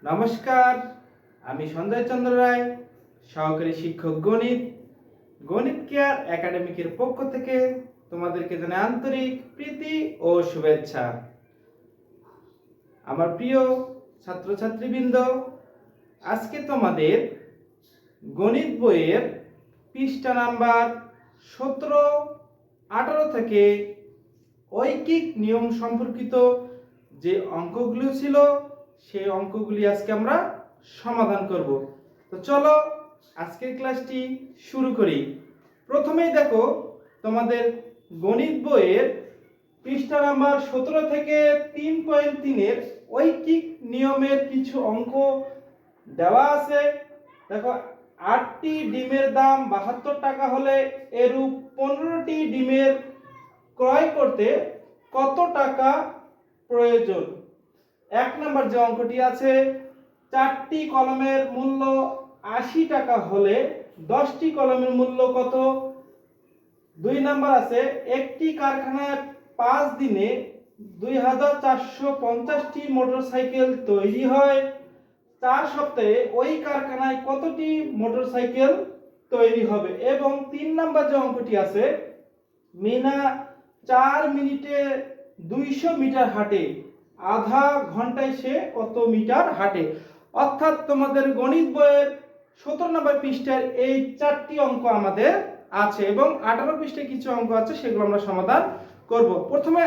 নমস্কার, আমি সঞ্জয় চন্দ্র রায়, সহকারী শিক্ষক গণিত, গণিত কেয়ার একাডেমিকের পক্ষ থেকে তোমাদেরকে জানাই আন্তরিক প্রীতি ও শুভেচ্ছা। আমার প্রিয় ছাত্রছাত্রীবৃন্দ, আজকে তোমাদের গণিত বইয়ের পৃষ্ঠা নাম্বার 17, 18 থেকে ঐকিক নিয়ম সম্পর্কিত যে অঙ্কগুলো ছিল সেই অঙ্কগুলি আজকে আমরা সমাধান করব। তো চলো আজকের ক্লাসটি শুরু করি। প্রথমেই দেখো তোমাদের গণিত বইয়ের পৃষ্ঠা নাম্বার 17 থেকে 3.3 ঐকিক নিয়মের কিছু অঙ্ক দেওয়া আছে। দেখো, 8টি ডিমের দাম 72 টাকা হলে এরূপ 15টি ডিমের ক্রয় করতে কত টাকা প্রয়োজন। 1 নম্বর যে অঙ্কটি আছে, 4টি কলমের মূল্য 80 টাকা হলে 10টি কলমের মূল্য কত। 2 নম্বর আছে, একটি কারখানায় 5 দিনে 2450টি মোটরসাইকেল তৈরি হয়। 4 সপ্তাহে ওই কারখানায় কতটি মোটরসাইকেল তৈরি হবে। এবং 3 নম্বর যে অঙ্কটি আছে, মিনা 4 মিনিটে 200 মিটার হাঁটে, আধা ঘন্টায় সে কত মিটার হাঁটে। অর্থাৎ তোমাদের গণিত বইয়ের 17 নম্বর পৃষ্ঠার এই 4টি অঙ্ক আমাদের আছে এবং 18 পৃষ্ঠায় কিছু অঙ্ক আছে, সেগুলো আমরা সমাধান করব। প্রথমে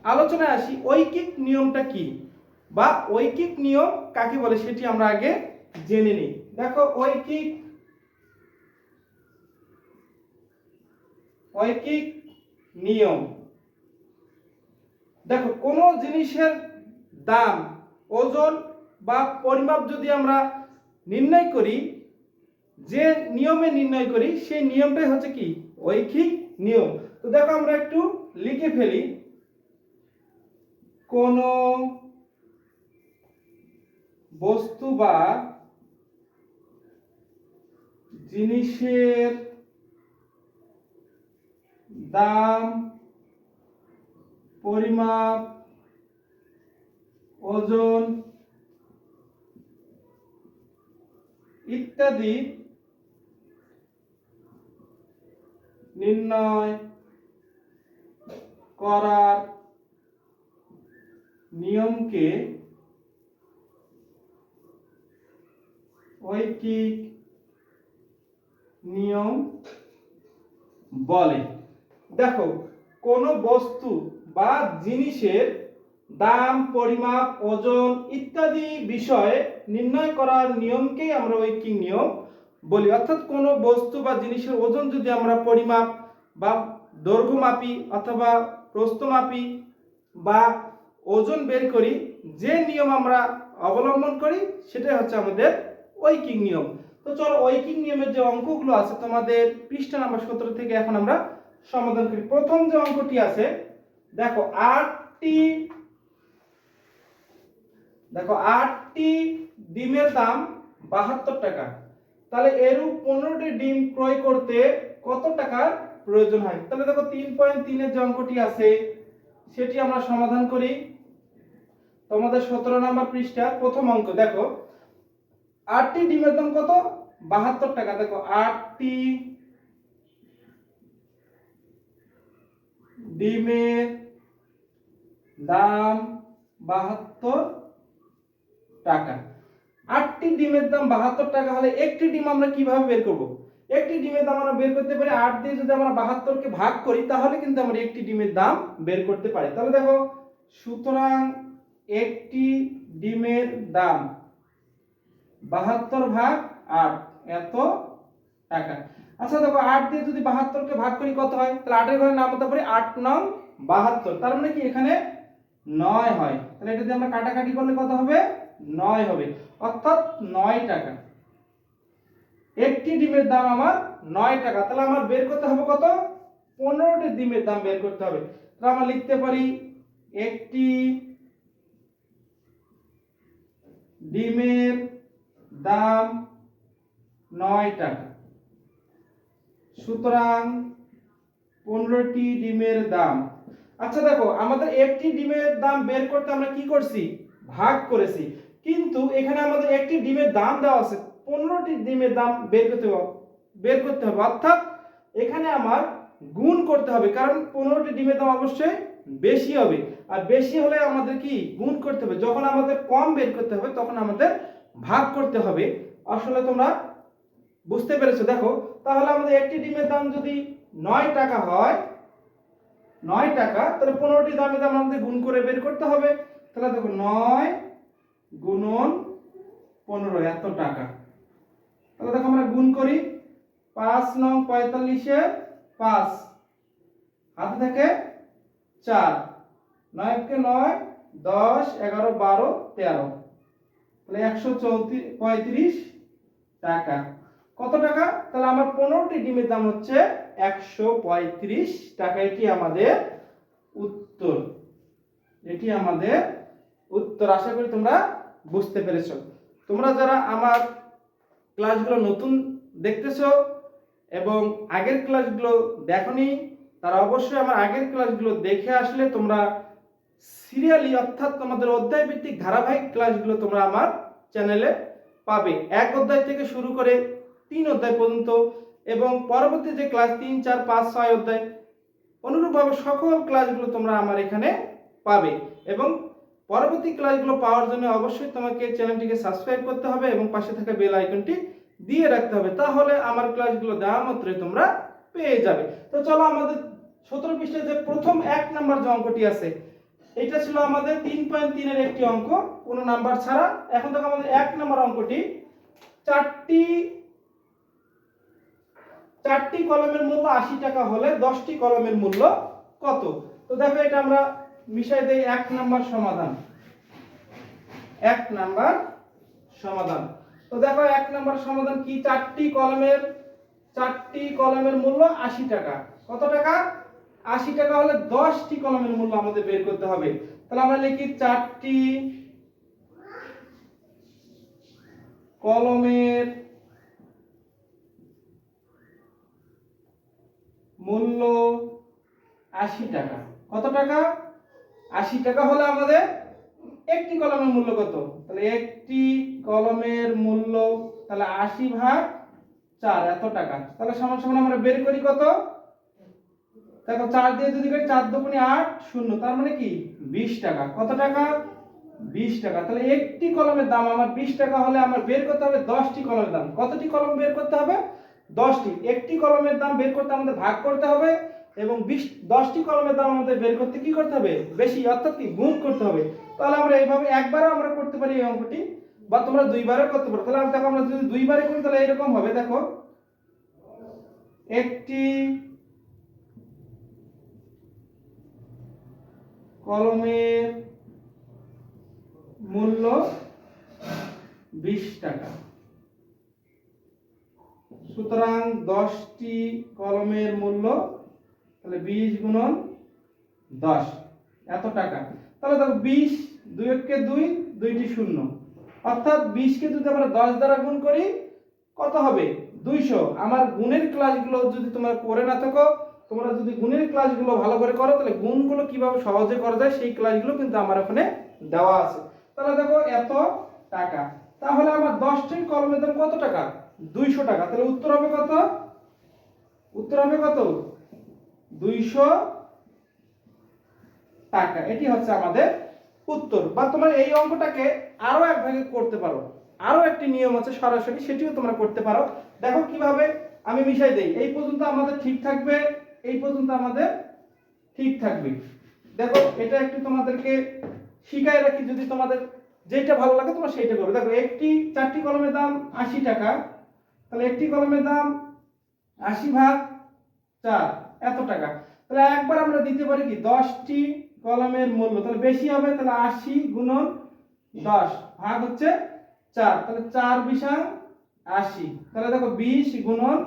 আলোচনায় আসি, ঐকিক নিয়মটা কি বা ঐকিক নিয়ম কাকে বলে সেটি আমরা আগে জেনে নিই। দেখো, ঐকিক নিয়ম, দেখো কোন জিনিসের দাম, ওজন বা পরিমাপ যদি আমরা নির্ণয় করি, যে নিয়মে নির্ণয় করি সেই নিয়মটাই হচ্ছে কি ঐকিক নিয়ম। তো দেখো আমরা একটু লিখে ফেলি। কোন বস্তু বা জিনিসের দাম, পরিমাপ, ওজন ইত্যাদি নির্ণয় করার নিয়মকে ঐকিক নিয়ম বলে। দেখো, কোন বস্তু বা জিনিসের দাম, পরিমাপ, ওজন ইত্যাদি বিষয় নির্ণয় করার নিয়মকেই আমরা ঐকিক নিয়ম বলি। অর্থাৎ কোন বস্তু বা জিনিসের ওজন যদি আমরা পরিমাপ বা দৈর্ঘ্য মাপি অথবা প্রস্থ মাপি বা ওজন বের করি, যে নিয়ম আমরা অবলম্বন করি সেটাই হচ্ছে আমাদের ঐকিক নিয়ম। তো চলো ঐকিক নিয়মের যে অঙ্কগুলো আছে তোমাদের পৃষ্ঠা নাম্বার 17 থেকে এখন আমরা সমাধান করি। প্রথম যে অঙ্কটি আছে, দেখো 8টি ডিমের দাম 72 টাকা, তাহলে এরূপ 15টি ডিম ক্রয় করতে কত টাকার প্রয়োজন হয়। তাহলে দেখো 3.3 এর যে অঙ্কটি আছে সেটি আমরা সমাধান করি। তোমাদের 17 নম্বর পৃষ্ঠা প্রথম অঙ্ক। দেখো 8টি ডিমের দাম কত, 72 টাকা। দেখো 8টি ডিমের দাম 72 টাকা। 8টি ডিমের দাম 72 টাকা হলে একটি ডিম আমরা কিভাবে বের করব। একটি ডিমের দাম আমরা বের করতে পারি 8 দিয়ে যদি আমরা 72 কে ভাগ করি, তাহলে কিন্তু আমরা একটি ডিমের দাম বের করতে পারি। তাহলে দেখো, সুতরাং একটি ডিমের দাম 72 ভাগ 8 এত টাকা। আচ্ছা দেখো, 8 দিয়ে যদি 72 কে ভাগ করি কত হয়, তাহলে 8 এর ঘরে নামাতে পারি 8 নং 72, তার মানে কি এখানে 9 হয়। তাহলে এটা দিয়ে আমরা কাটাকাটি করলে কত হবে, 9 হবে, অর্থাৎ 9 টাকা। একটি ডিমের দাম আমার 9 টাকা, তাহলে আমার বের করতে হবে কত, 15টি ডিমের দাম বের করতে হবে। তাহলে আমরা লিখতে পারি একটি ডিমের দাম 9 টাকা, সুতরাং 15টি ডিমের দাম। আচ্ছা দেখো, আমাদের একটি ডিমের দাম বের করতে আমরা কি করছি, ভাগ করেছি, কিন্তু এখানে আমাদের একটি ডিমের দাম দেওয়া আছে, 15টি ডিমের দাম বের করতে হবে, অর্থাৎ এখানে আমার গুণ করতে হবে, কারণ 15টি ডিমের দাম অবশ্যই বেশি হবে, আর বেশি হলে আমাদের কি গুণ করতে হবে, যখন আমাদের কম বের করতে হবে তখন আমাদের ভাগ করতে হবে। আসলে তোমরা বুঝতে পেরেছো? দেখো তাহলে আমাদের একটি ডিমের দাম যদি 9 টাকা হয়, 9 টাকা, তাহলে 15টি দামের দাম আমাদের গুণ করে বের করতে হবে। তাহলে দেখো 9 গুণন 15 এত টাকা। তাহলে দেখো আমরা গুণ করি, 5 নং 45 এ 5, হাতে থেকে 4, 9 কে 9, 10, 11, 12, 13, তাহলে 135 টাকা। কত টাকা? তাহলে আমার 15টি ডিমের দাম হচ্ছে 135 টাকা। এটি আমাদের উত্তর, এটি আমাদের উত্তর। আশা করি তোমরা বুঝতে পেরেছো। তোমরা যারা আমার ক্লাসগুলো নতুন দেখতেছো এবং আগের ক্লাসগুলো দেখোনি, তারা অবশ্যই আমার আগের ক্লাসগুলো দেখে আসলে তোমরা সিরিয়ালি অর্থাৎ তোমাদের অধ্যায় ভিত্তিক ধারাবাহিক ক্লাসগুলো তোমরা আমার চ্যানেলে পাবে, 1 অধ্যায় থেকে শুরু করে 3 অধ্যায় পর্যন্ত, এবং পরবর্তী যে ক্লাস 3, 4, 5, 6 অধ্যায়, অনুরূপভাবে সকল ক্লাসগুলো তোমরা আমার এখানে পাবে। এবং পরবর্তী ক্লাসগুলো পাওয়ার জন্য অবশ্যই তোমাকে চ্যানেলটিকে সাবস্ক্রাইব করতে হবে এবং পাশে থাকা বেল আইকনটি দিয়ে রাখতে হবে, তাহলে আমার ক্লাসগুলো দেওয়া মাত্রই তোমরা পেয়ে যাবে। তো চলো আমাদের 17 পৃষ্ঠায় যে প্রথম 1 নাম্বার যে অঙ্কটি আছে, এটা ছিল আমাদের 3.3 এর একটি অঙ্ক, কোনো নাম্বার ছাড়া। এখন দেখো আমাদের 1 নাম্বার অঙ্কটি, চারটি কলমের মূল্য 80 টাকা হলে 10টি কলমের মূল্য কত? তো দেখো এটা আমরা মিশাই দেই। 1 নাম্বার সমাধান, 1 নাম্বার সমাধান। তো দেখো 1 নাম্বার সমাধান কি, 4টি কলমের মূল্য 80 টাকা। কত টাকা? 80 টাকা হলে 10টি কলমের মূল্য আমাদের বের করতে হবে। তাহলে আমরা লিখি 4টি কলমের মূল্য 80 টাকা। কত টাকা? 80 টাকা হলে আমাদের একটি কলমের মূল্য কত? তাহলে একটি কলমের মূল্য, তাহলে 80 ভাগ 4 এত টাকা। তাহলে সমান সমান আমরা বের করি কত? দেখো 4 দিয়ে যদি করি 4 দুগুণে 8, 0, তার মানে কি 20 টাকা। কত টাকা? 20 টাকা। তাহলে একটি কলমের দাম আমার 20 টাকা হলে আমার বের করতে হবে 10টি কলমের দাম। কতটি কলম বের করতে হবে? 10টি। একটি কলমের দাম বের করতে আমাদের ভাগ করতে হবে, এবং 10টি কলমের দাম আমাদের বের করতে কি করতে হবে? বেশি, অর্থাৎ কি গুণ করতে হবে। তাহলে আমরা এইভাবে একবারও আমরা করতে পারি এই অঙ্কটি, বা তোমরা দুইবারও করতে পারো। তাহলে দেখো আমরা যদি দুইবারে করি তাহলে এরকম হবে, দেখো একটি কলমের মূল্য 20 টাকা, সুতরাং 10টি কলমের মূল্য, তাহলে 20 গুণন 10 এত টাকা। তাহলে দেখো 20, 2 কে 2, 2টি 0, অর্থাৎ 20 কে যদি আমরা 10 দ্বারা গুণ করি কত হবে? 200। আমার গুণের ক্লাসগুলো যদি তোমরা করে না থাকো, তোমরা যদি গুণের ক্লাসগুলো ভালো করে করো, তাহলে গুণগুলো কিভাবে সহজে করা যায় সেই ক্লাসগুলো কিন্তু আমার ওখানে দেওয়া আছে। তাহলে দেখো এত টাকা। তাহলে আমার 10টি কলমের দাম কত টাকা? 200 টাকা। তাহলে উত্তর হবে কত? উত্তর হবে কত? 200 টাকা। এটি হচ্ছে আমাদের উত্তর। বা তোমরা এই অঙ্কটাকে আরো এক ভাগে করতে পারো, আরো একটি নিয়ম আছে সরাসরি, সেটিও তোমরা করতে পারো। দেখো কিভাবে আমি মিশাই দেই। এই পর্যন্ত আমাদের ঠিক থাকবে, এই পর্যন্ত আমাদের ঠিক থাকবে। দেখো এটা একটু তোমাদেরকে শিখাই রাখি, যদি তোমাদের যেটা ভালো লাগে তোমরা সেইটা করবে। দেখো 4টি কলমের দাম 80 টাকা, তাহলে একটি কলমের দাম 80 ভাগ 4 এত টাকা। তাহলে একবার আমরা দিতে পারি কি 10টি কলমের মূল্য, তাহলে বেশি হবে, তাহলে 80 গুণন 10 ভাগ হচ্ছে 4, তাহলে 4 বিশাং 80, তাহলে দেখো 20 গুণন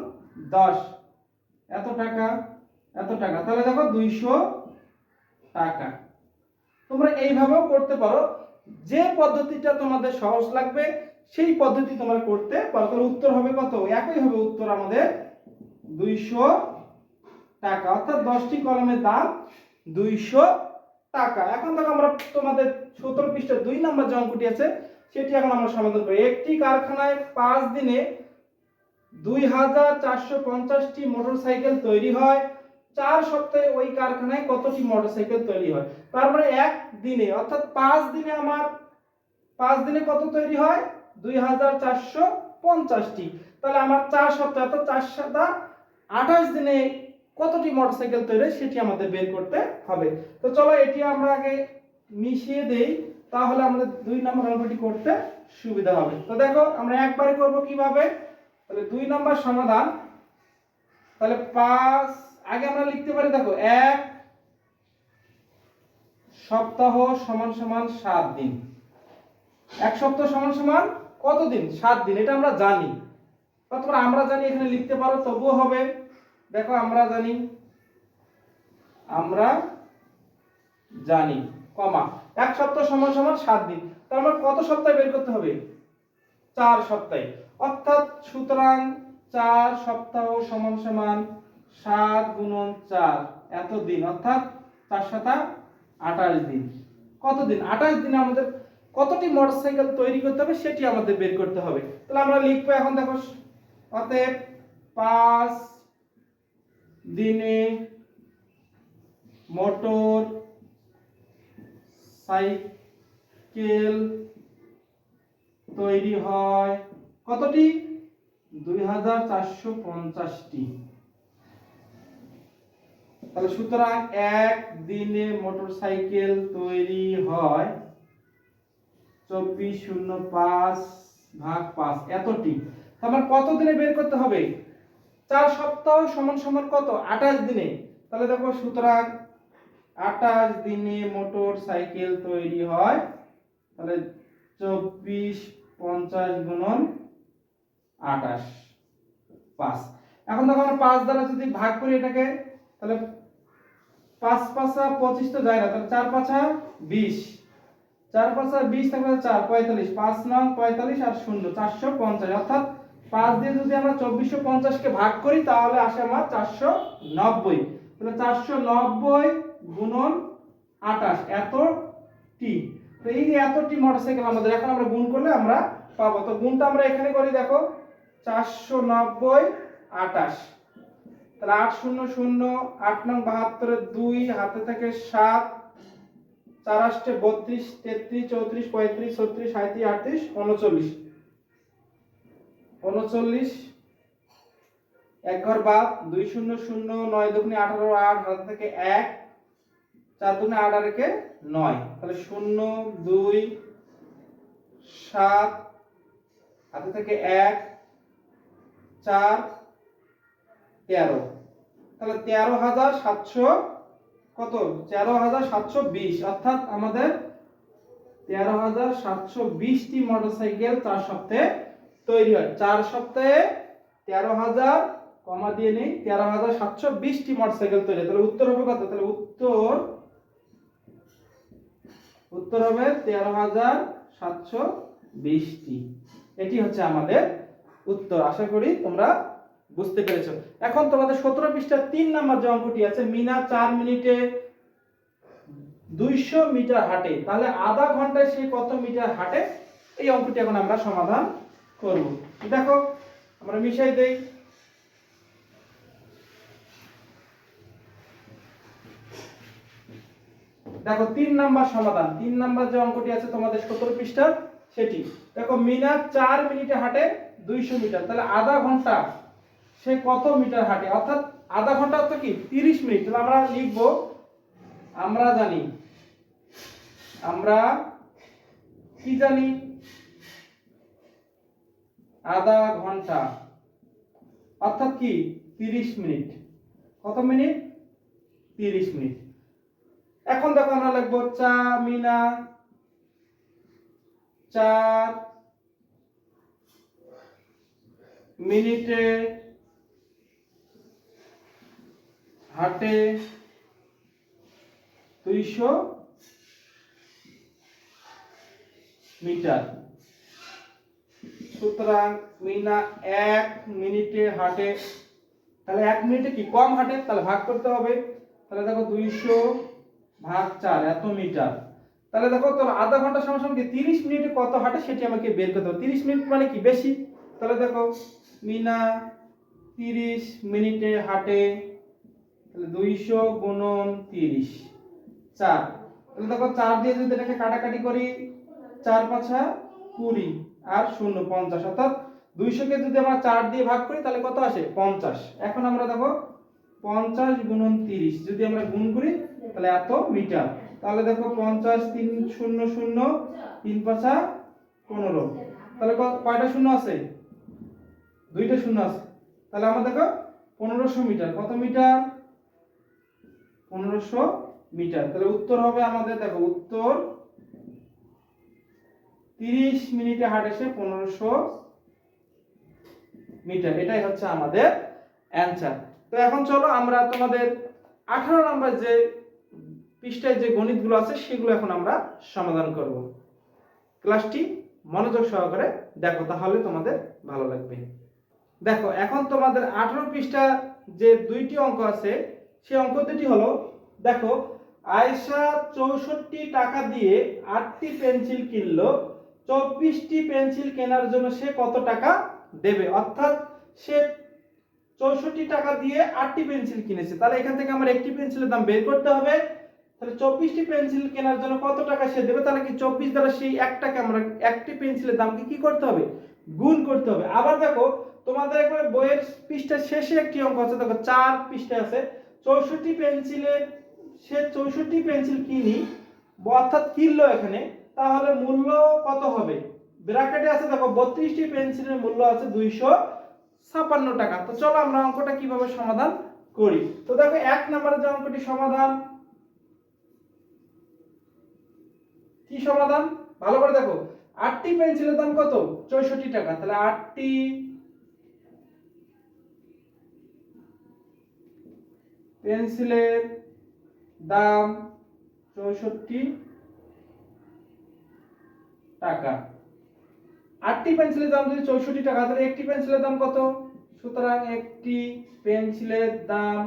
10 এত টাকা, এত টাকা। তাহলে দেখো 200 টাকা। তোমরা এইভাবেও করতে পারো, যে পদ্ধতিটা তোমাদের সহজ লাগবে সেই পদ্ধতি তোমরা করতে পারো। তাহলে উত্তর হবে কত? একই হবে উত্তর আমাদের 200 টাকা, অর্থাৎ 10টি কলমের দাম 200 টাকা। এখন দেখো আমরা তোমাদের 17 পৃষ্ঠার 2 নম্বর যে অঙ্কটি আছে, সেটি এখন আমরা সমাধান করি। একটি কারখানায় 5 দিনে 2450টি মোটরসাইকেল তৈরি হয়। 4 সপ্তাহে ওই কারখানায় কতটি মোটরসাইকেল তৈরি হয়? তার মানে এক দিনে অর্থাৎ 5 দিনে আমার 5 দিনে কত তৈরি হয়? 2450টি। তাহলে আমার 4 সপ্তাহ অর্থাৎ 4 7 28 দিনে কতটি মোটরসাইকেল তৈরি হয় সেটি আমাদের বের করতে হবে। তো চলো এটি আমরা আগে মিশিয়ে দেই, তাহলে আমাদের 2 নম্বর অঙ্কটি করতে সুবিধা হবে। তো দেখো আমরা একবারে করব কিভাবে, তাহলে 2 নম্বর সমাধান। তাহলে 5 আগে আমরা লিখতে পারি, দেখো 1 সপ্তাহ সমান সমান 7 দিন। 1 সপ্তাহ সমান সমান কত দিন? 7 দিন। এটা আমরা জানি, অথবা আমরা জানি এখানে লিখতে পারো তবুও হবে। দেখো আমরা জানি কমা 1 সপ্তাহ সমান সমান 7 দিন। তার মানে কত সপ্তাহ বের করতে হবে? 4 সপ্তাহে। অর্থাৎ সুতরাং 4 সপ্তাহ সমান সমান 7 গুণন 4 এত দিন, অর্থাৎ 4 7 28 দিন। কত দিন? 28 দিনে আমাদের কতটি মোটরসাইকেল তৈরি করতে হবে সেটি আমাদের বের করতে হবে। তাহলে আমরা লিখবো এখন, দেখো অতএব 5 দিনে মোটর সাইকেল তৈরি হয় কতটি? 2450টি। তাহলে সুতরাং এক দিনে মোটরসাইকেল তৈরি হয় 2405 ভাগ 5 এতটি। তাহলে কত দিনে বের করতে হবে? 4 সপ্তাহ সমান সমান কত? 28 দিনে। তাহলে দেখো সুতরাং 28 দিনে মোটর সাইকেল তৈরি হয়, তাহলে 2450 গুণন 28 5। এখন দেখো আমরা 5 দ্বারা যদি ভাগ করি এটাকে, তাহলে 5 5 25 তো যায় না, তাহলে 4 5 20, 4 5 20 তাহলে 4 45, 5 9 45 আর 0 450। অর্থাৎ 5 দিয়ে যদি আমরা 2450 কে ভাগ করি তাহলে আসে আমার 490। তাহলে 490 গুণন 28 এতটি। তো এই যে এতটি মোটরসাইকেল আমাদের, এখন আমরা গুণ করলে আমরা পাবো। তো গুণটা আমরা এখানে করি, দেখো 490 28, তাহলে 8 0 0 8 9 72 2 হাতে থেকে 7 4 8 32 33 34 35 36 37 38 39 এক ঘর বাদ 2 0 0 9 2 18 8 হাতে থেকে 1 4 2 8 আর 1 9, তাহলে 0 2 7 হাতে থেকে 1 4 13, তাহলে 13700 কত? 13720। অর্থাৎ আমাদের 13720টি মোটরসাইকেল 4 সপ্তাহে তৈরি হয়। 4 সপ্তাহে 13000 কমা দিয়ে নেই 13720টি মোটরসাইকেল তৈরি হয়। তাহলে উত্তর হবে কত? তাহলে উত্তর হবে 13720টি। এটি হচ্ছে আমাদের উত্তর। আশা করি তোমরা বুঝতে পেরেছো। এখন তোমাদের 17 পৃষ্ঠার 3 নাম্বার যে অঙ্কটি আছে, মিনা 4 মিনিটে 200 মিটার হাঁটে, তাহলে আধা ঘন্টায় সে কত মিটার হাঁটে? এই অঙ্কটি এখন আমরা সমাধান করব। দেখো আমরা মিশাই দেই। দেখো 3 নাম্বার সমাধান, 3 নাম্বার যে অঙ্কটি আছে তোমাদের 17 পৃষ্ঠার সেটি। দেখো মিনা 4 মিনিটে হাঁটে 200 মিটার, তাহলে আধা ঘন্টা সে কত মিটার হাঁটে? অর্থাৎ আধা ঘন্টা অর্থাৎ কি 30 মিনিট। তাহলে আমরা লিখব, আমরা কি জানি? আধা ঘন্টা অর্থাৎ কি 30 মিনিট। কত মিনিট? 30 মিনিট। এখন দেখো আমরা লিখব মিনা 4 মিনিটে হাঁটে 200 মিটার। সুতরাং মিনা 1 মিনিটে হাঁটে, তাহলে 1 মিনিটে কি কম হাঁটে, তাহলে ভাগ করতে হবে। তাহলে দেখো 200 ভাগ 4 এত মিটার। তাহলে দেখো তো আধা ঘন্টা সমান সমান কি 30 মিনিটে কত হাঁটে সেটি আমাকে বের করতে হবে। 30 মিনিট মানে কি বেশি, তাহলে দেখো মিনা 30 মিনিটে হাঁটে, তাহলে 200 গুণন 30 4। তাহলে দেখো 4 দিয়ে যদি এটাকে কাটাকাটি করি 4 5 20 আর 0 50, অর্থাৎ 200 কে যদি আমরা 4 দিয়ে ভাগ করি তাহলে কত আসে 50। এখন আমরা দেখো 50 গুণন 30 যদি আমরা গুণ করি তাহলে এত মিটার। তাহলে দেখো 50 3 0 0 3 5 15, তাহলে কয়টা শূন্য আছে, দুইটা শূন্য আছে, তাহলে আমরা দেখো 1500 মিটার। কত মিটার, 1500 মিটার। তাহলে উত্তর হবে আমাদের, দেখো উত্তর 30 মিনিটে হাঁটে সে 1500 মিটার, এটাই হচ্ছে আমাদের অ্যানসার। তো এখন চলো আমরা তোমাদের 18 নম্বর যে পৃষ্ঠায় যে গণিতগুলো আছে সেগুলো এখন আমরা সমাধান করব। ক্লাসটি মনোযোগ সহকারে দেখো, তাহলে তোমাদের ভালো লাগবে। দেখো এখন তোমাদের 18 পৃষ্ঠা যে দুইটি অঙ্ক আছে সেই অঙ্ক দুটি হলো, দেখো আয়েশা 64 টাকা দিয়ে 8টি পেন্সিল কিনলো, 24টি পেন্সিল কেনার জন্য সে কত টাকা দেবে। অর্থাৎ সে 64 টাকা দিয়ে 8টি পেন্সিল কিনেছে, তাহলে এখান থেকে আমার একটি পেন্সিলের দাম বের করতে হবে। তাহলে 24টি পেন্সিল কেনার জন্য কত টাকা সে দেবে, তাহলে কি 24 দ্বারা সেই একটাকে আমরা একটি পেন্সিলের দামকে কি করতে হবে, গুণ করতে হবে। আবার দেখো তোমাদের একবারে বইয়ের পৃষ্ঠার শেষে একটি অঙ্ক আছে, দেখো 4 পৃষ্ঠায় আছে 64 পেন্সিলের, সে 64 পেন্সিল কিনি অর্থাৎ কিনলো এখানে, তাহলে মূল্য কত হবে, ব্র্যাকেটে আছে দেখো 32টি পেন্সিলের মূল্য আছে 256 টাকা। তো চলো আমরা অঙ্কটা কিভাবে সমাধান করি। তো দেখো 1 নম্বরের যে অঙ্কটি সমাধান, কি সমাধান ভালো করে দেখো, 8টি পেন্সিলের দাম কত 64 টাকা, তাহলে 8টি পেন্সিলের দাম 64 টাকা। 8টি পেন্সিলের দাম যদি 64 টাকা, তাহলে একটি পেন্সিলের দাম কত, সুতরাং একটি পেন্সিলের দাম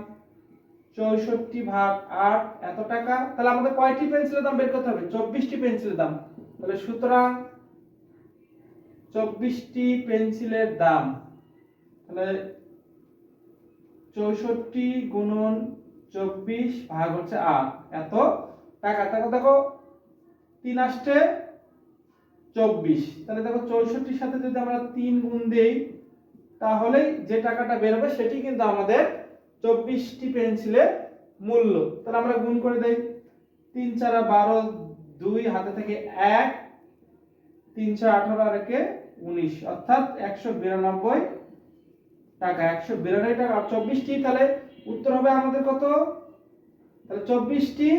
64 ভাগ 8 এত টাকা। তাহলে আমাদের কয়টি পেন্সিলের দাম বের করতে হবে, 24টি পেন্সিলের দাম। তাহলে সুতরাং 24টি পেন্সিলের দাম, তাহলে 64 গুণন 24 ভাগ হচ্ছে 8 এত টাকা। তাহলে দেখো 3 আসছে 24, তাহলে দেখো 64 সাথে যদি আমরা 3 গুণ দেই তাহলে যে টাকাটা বের হবে সেটি কিন্তু আমাদের 24টি পেন্সিলের মূল্য। তাহলে আমরা গুণ করে দেই, 3 4 12, 2 হাতে থেকে 1, 3 6 18 আর 1 19, অর্থাৎ 192 টাকা। 192 টাকা আর 24টি, তাহলে উত্তর হবে আমাদের কত, তাহলে 24টি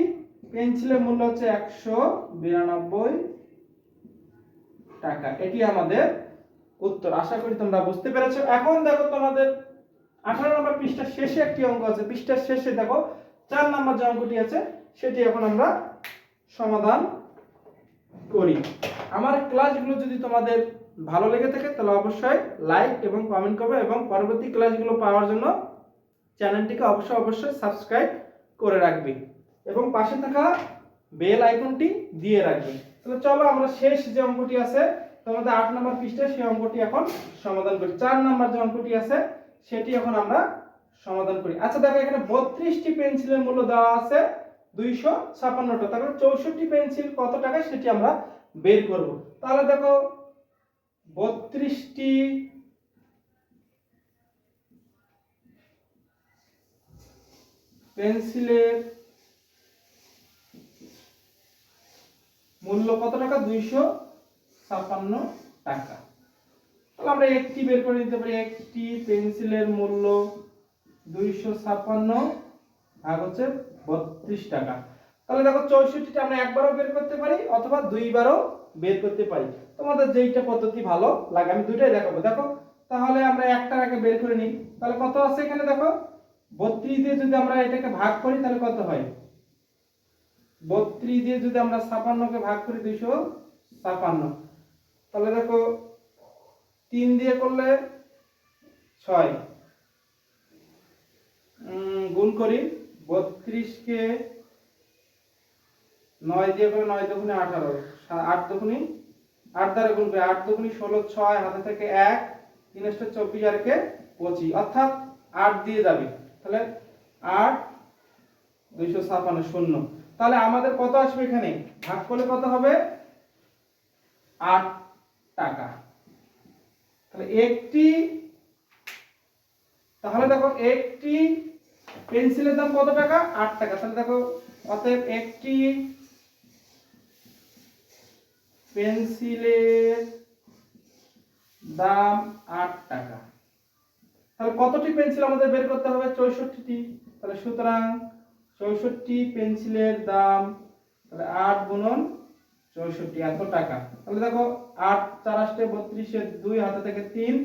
পেন্সিলের মূল্য হচ্ছে 192 টাকা। এটি আমাদের উত্তর। আশা করি তোমরা বুঝতে পেরেছো। এখন দেখো তোমাদের 18 নম্বর পৃষ্ঠার শেষে একটি অঙ্ক আছে, পৃষ্ঠার শেষে দেখো 4 নম্বর যে অঙ্কটি আছে সেটি এখন আমরা সমাধান করি। আমার ক্লাসগুলো যদি তোমাদের ভালো লেগে থাকে তাহলে অবশ্যই লাইক এবং কমেন্ট করবে, এবং পরবর্তী ক্লাসগুলো পাওয়ার জন্য চ্যানেলটিকে অবশ্যই সাবস্ক্রাইব করে রাখবে এবং পাশে থাকা বেল আইকনটি দিয়ে রাখবে। তাহলে চলো আমরা শেষ যে অঙ্কটি আছে তোমাদের 8 নম্বর পৃষ্ঠায় সেই অঙ্কটি এখন সমাধান করি। 4 নম্বর যে অঙ্কটি আছে সেটি এখন আমরা সমাধান করি। আচ্ছা দেখো এখানে 32টি পেন্সিলের মূল্য দেওয়া আছে 256 টাকা, তাহলে 64 পেন্সিল কত টাকা সেটি আমরা বের করব। তাহলে দেখো 32টি পেন্সিলের মূল্য কত টাকা, 256 টাকা। তাহলে আমরা একটি বের করে নিতে পারি, একটি পেন্সিলের মূল্য 256 ভাগ হচ্ছে 32 টাকা। তাহলে দেখো 64টা আমরা একবারও বের করতে পারি অথবা দুইবারও বের করতে পারি, তোমাদের যেইটা পদ্ধতি ভালো লাগে, আমি দুইটাই দেখাবো। দেখো তাহলে আমরা একটা আগে বের করে নিই। তাহলে কত আছে এখানে দেখো 32 দিয়ে যদি আমরা এটাকে ভাগ করি তাহলে কত হয়, 32 দিয়ে যদি আমরা 56 কে ভাগ করি 256, তাহলে দেখো 3 দিয়ে করলে 6, গুণ করি 32 কে 9 দিয়ে করে 9 দুগুণে 18, 8 দুগুণে 8 দ্বারা গুণবে 8 দুগুণে 16, 6 হাতে থেকে 1, 3 * 24 আর কে 25, অর্থাৎ 8 দিয়ে যাবে, তাহলে 8 256 শূন্য। তাহলে আমাদের কত আসবে এখানে ভাগ করলে কত হবে 8 টাকা। তাহলে দেখো একটি পেন্সিলের দাম কত টাকা 8 টাকা। তাহলে দেখো অতএব একটি পেন্সিলের দাম 8 টাকা। তাহলে কতটি পেন্সিল আমাদের বের করতে হবে 64টি। তাহলে সুতরাং 64 পেন্সিলের দাম, তাহলে 8 গুণন 64 এত টাকা। তাহলে দেখো 8 4 8 32 2 হাতে থেকে 3,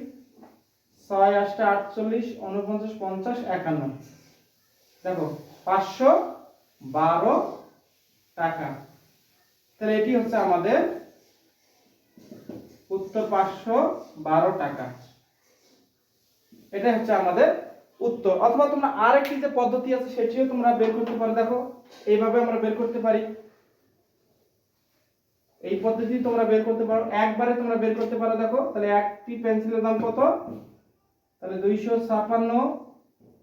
6 8 48 49 50 51, দেখো 512 টাকা। তাহলে এটি হচ্ছে আমাদের উত্তর 512 টাকা। এটা হচ্ছে আমাদের উত্তর। অথবা তোমরা আরেকটি যে পদ্ধতি আছে সেটিও তোমরা বের করতে পারো। দেখো এইভাবে আমরা বের করতে পারি, এই পদ্ধতি তোমরা বের করতে পারো, একবারে তোমরা বের করতে পারো। দেখো তাহলে একটি পেন্সিলের দাম কত, তাহলে 256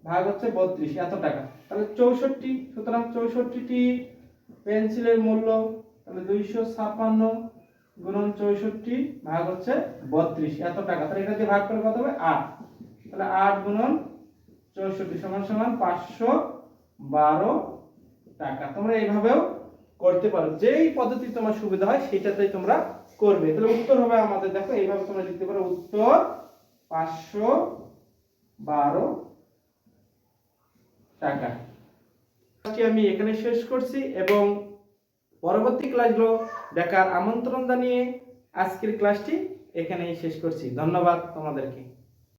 ভাগ হচ্ছে 32 এত টাকা। তাহলে 64, সুতরাং 64টি পেন্সিলের মূল্য, তাহলে 256 গুণন 64 ভাগ হচ্ছে 32 এত টাকা। তাহলে এটা দিয়ে ভাগ করে কত হবে 8, তাহলে 8 গুণন 64 সমান সমান 512 টাকা। তোমরা এইভাবেও করতে পারো, যেই পদ্ধতি তোমার সুবিধা হয় সেটাতেই তোমরা করবে। তাহলে উত্তর হবে আমাদের, দেখো এইভাবে তোমরা লিখতে পারো, উত্তর 512 টাকা। ক্লাসটি আমি এখানে শেষ করছি এবং পরবর্তী ক্লাসগুলো দেখার আমন্ত্রণ জানিয়ে আজকের ক্লাসটি এখানেই শেষ করছি। ধন্যবাদ তোমাদেরকে।